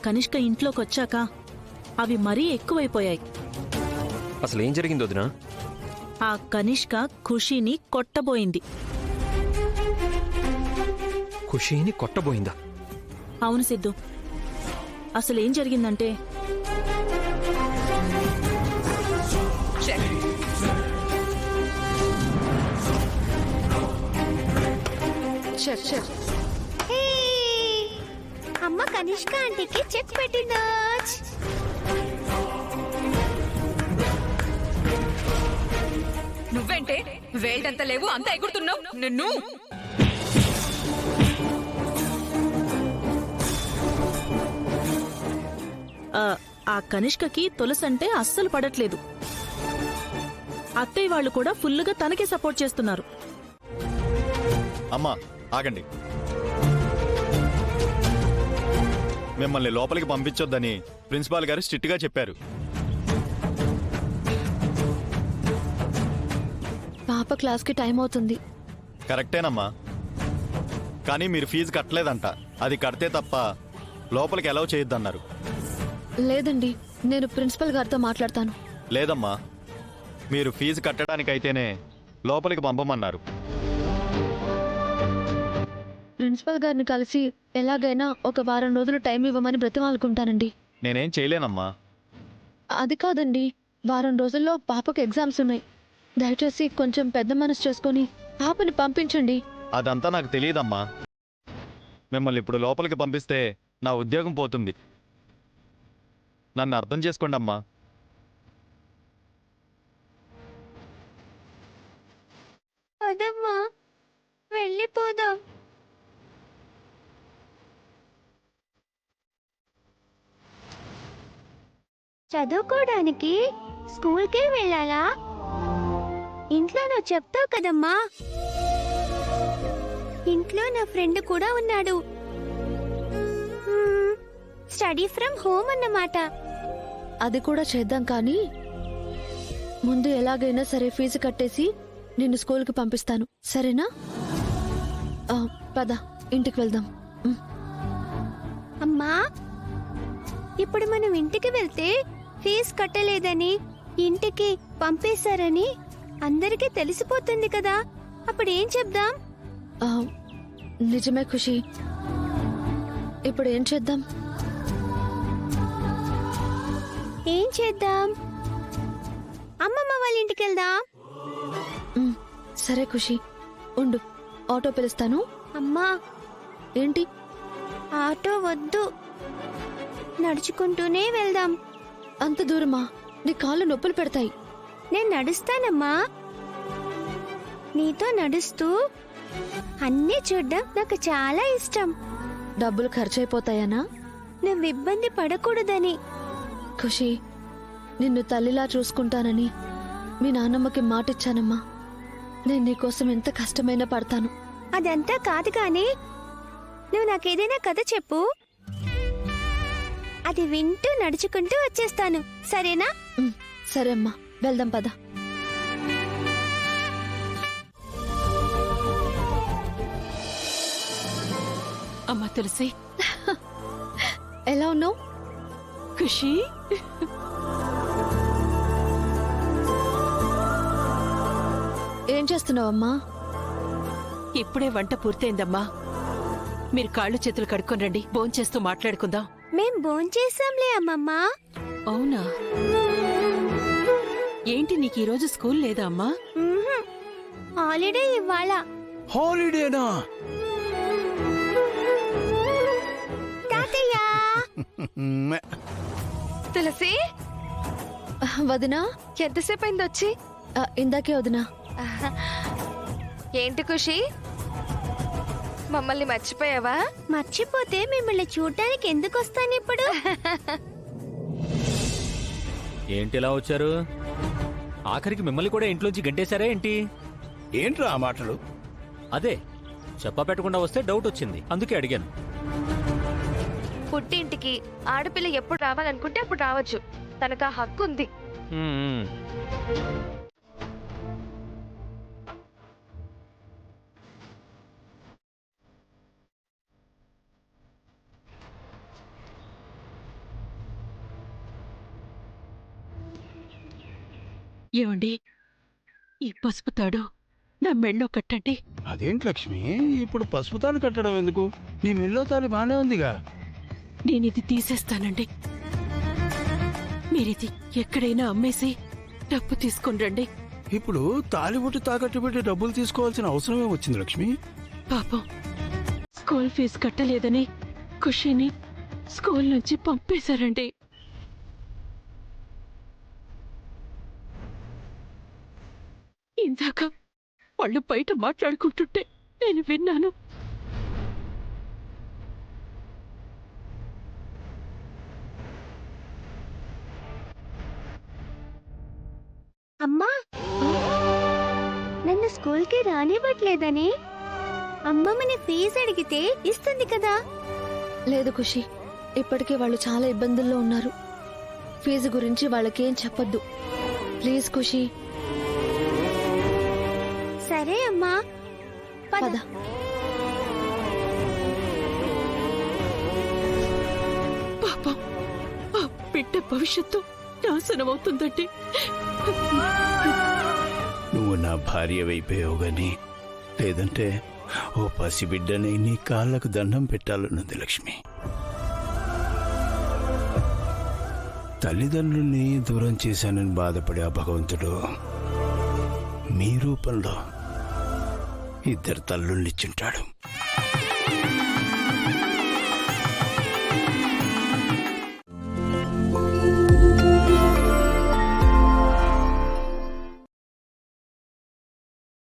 కనిష్క ఇంట్లోకొచ్చాక అవి మరీ ఎక్కువైపోయాయి. అసలేం జరిగింది వదినా? ఆ కనిష్క ఖుషీని కొట్టబోయింది. ఖుషీని కొట్టబోయిందా? అవును సిద్ధు, అసలేం జరిగిందంటే అమ్మ కనిష్క ఆంటీకి చెక్ పెట్టిందా? నువ్వేంటే వేల్డంత లేవు, అంత ఎగురుతున్నావు. నిన్ను ఆ కనిష్కకి తులసంటే అస్సలు పడట్లేదు. అత్తయ్య వాళ్ళు కూడా ఫుల్లుగా తనకే సపోర్ట్ చేస్తున్నారు. అమ్మా ఆగండి, మిమ్మల్ని లోపలికి పంపించొద్దని ప్రిన్సిపాల్ గారు స్ట్రిక్ట్ గా చెప్పారు. పాప క్లాస్కి టైం అవుతుంది. కరెక్టేనమ్మా, కానీ మీరు ఫీజు కట్టలేదంట. అది కడితే తప్ప లోపలికి అలౌ చేయొద్దన్నారు. లేదండి, నేను ప్రిన్సిపల్ గారితో మాట్లాడతాను. లేదమ్మా, మీరు ఫీజు కట్టడానికైతేనే లోపలికి పంపమన్నారు. ప్రిన్సిపల్ గారిని కలిసి ఎలాగైనా ఒక వారం రోజులు టైం ఇవ్వమని బ్రతిమాలుకుంటానండి. నేనేం చేయలేనమ్మా. అది కాదండి, వారం రోజుల్లో పాపకు ఎగ్జామ్స్ ఉన్నాయి. దయచేసి కొంచెం పెద్ద మనసు చేసుకొని పాపని పంపించండి. అదంతా నాకు తెలియదమ్మా. మిమ్మల్ని ఇప్పుడు లోపలికి పంపిస్తే నా ఉద్యోగం పోతుంది. నన్ను అర్థం చేసుకోండి అమ్మా. అదమ్మా, వెళ్ళిపోదాం. చదువుకోవడానికి స్కూల్కే వెళ్ళాలా? ఇంట్లో నువ్వు చెప్తావు కదమ్మా. ఇంట్లో నా ఫ్రెండ్ కూడా ఉన్నాడు. స్టడీ ఫ్రమ్ హోమ్ అన్నమాట. అది కూడా చేద్దాం, కానీ ముందు ఎలాగైనా సరే ఫీజు కట్టేసి నిన్ను స్కూల్కి పంపిస్తాను, సరేనా? పద, ఇంటికి వెళ్దాం. అమ్మా, ఇప్పుడు మనం ఇంటికి వెళ్తే ఫీజు కట్టలేదని, ఇంటికి పంపేశారని అందరికీ తెలిసిపోతుంది కదా. అప్పుడు ఏం చెప్దాం? నిజమే ఖుషి, ఇప్పుడు ఏం చేద్దాం? ఏం చేద్దాం? అమ్మమ్మ వాళ్ళ ఇంటికి వెళ్దాం. సరే ఖుషి, ఉండు, ఆటో పిలుస్తాను. అమ్మా, ఏంటి? ఆటో వద్దు, నడుచుకుంటూనే వెళ్దాం. అంత దూరమా? నీ కాళ్ళు నొప్పులు పెడతాయి. నేను నడుస్తానమ్మా. నీతో నడుస్తూ అన్నీ చూడ్డం నాకు చాలా ఇష్టం. డబ్బులు ఖర్చయిపోతాయనా? నువ్వు ఇబ్బంది పడకూడదని. ఖుషి, నిన్ను తల్లిలా చూసుకుంటానని మీ నాన్నమ్మకి మాటిచ్చానమ్మా. నేను నీకోసం ఎంత కష్టమైనా పడతాను. అదంతా కాదు కానీ నువ్వు నాకేదైనా కథ చెప్పు, అది వింటూ నడుచుకుంటూ వచ్చేస్తాను, సరేనా? సరే అమ్మా, వెళ్దాం పద. అమ్మా తులసి, ఎలా ఉన్నావు? ఖుషి, ఏం చేస్తున్నావమ్మా? ఇప్పుడే వంట పూర్తయిందమ్మా. మీరు కాళ్ళు చేతులు కడుక్కొని రండి, భోంచేస్తూ మాట్లాడుకుందాం. మేం భోంచేసాంలే అమ్మమ్మా. అవునా? ఏంటి, నీకు ఈరోజు స్కూల్ లేదా అమ్మా? హాలిడే ఇవ్వాల. హాలిడేనా? తాతయ్య, తులసి వదినా, ఎంతసేపు అయింది వచ్చి? ఇందాకే వదినా. ఏంటి ఖుషి, మమ్మల్ని మర్చిపోయావా? మర్చిపోతే మిమ్మల్ని చూడ్డానికి ఎందుకు వస్తాను ఇప్పుడు? ఏంటిలా వచ్చారు? ఆఖరికి మిమ్మల్ని కూడా ఇంట్లోంచి గంటేశారా ఏంటి? ఏంట్రా ఆ మాటలు? అదే చెప్పా పెట్టకుండా వస్తే డౌట్ వచ్చింది, అందుకే అడిగాను. పుట్టింటికి ఆడపిల్ల ఎప్పుడు రావాలనుకుంటే అప్పుడు రావచ్చు, తనకు ఆ హక్కు ఉంది. ఏమండి ఈ పసుపు తాడు నా మెళ్ళో కట్టండి. అదేంటి లక్ష్మి, ఇప్పుడు పసుపు తాళి కట్టడం ఎందుకు? నీ మెల్లో తాళి బానే ఉందిగా. నేనిది తీసేస్తానండి. మీరిది ఎక్కడైనా అమ్మేసి డబ్బు తీసుకుని రండి. ఇప్పుడు తాలిబొట్టు తాకట్టు పెట్టి డబ్బులు తీసుకోవాల్సిన అవసరమే వచ్చింది లక్ష్మి. పాపం స్కూల్ ఫీజు కట్టలేదని ఖుషిని స్కూల్ నుంచి పంపేశారండి. ఇందాక వాళ్ళు బయట మాట్లాడుకుంటుంటే నేను విన్నాను. అమ్మా, నన్ను స్కూల్కి రానివ్వట్లేదని అమ్మమ్మని ఫీజు అడిగితే ఇస్తుంది కదా. లేదు ఖుషి, ఇప్పటికే వాళ్ళు చాలా ఇబ్బందుల్లో ఉన్నారు. ఫీజు గురించి వాళ్ళకేం చెప్పొద్దు ప్లీజ్ ఖుషి. సరే అమ్మా, పద. పద. పాపం ఆ బిడ్డ భవిష్యత్తు నాశనమవుతుందండి. నువ్వు నా భార్య వైపోయావు గాని, లేదంటే ఓ పసిబిడ్డని నీ కాళ్ళకు దండం పెట్టాలన్నది లక్ష్మి. తల్లిదండ్రుల్ని దూరం చేశానని బాధపడే ఆ భగవంతుడు మీ రూపంలో 2 తల్లుల్నిచ్చుంటాడు.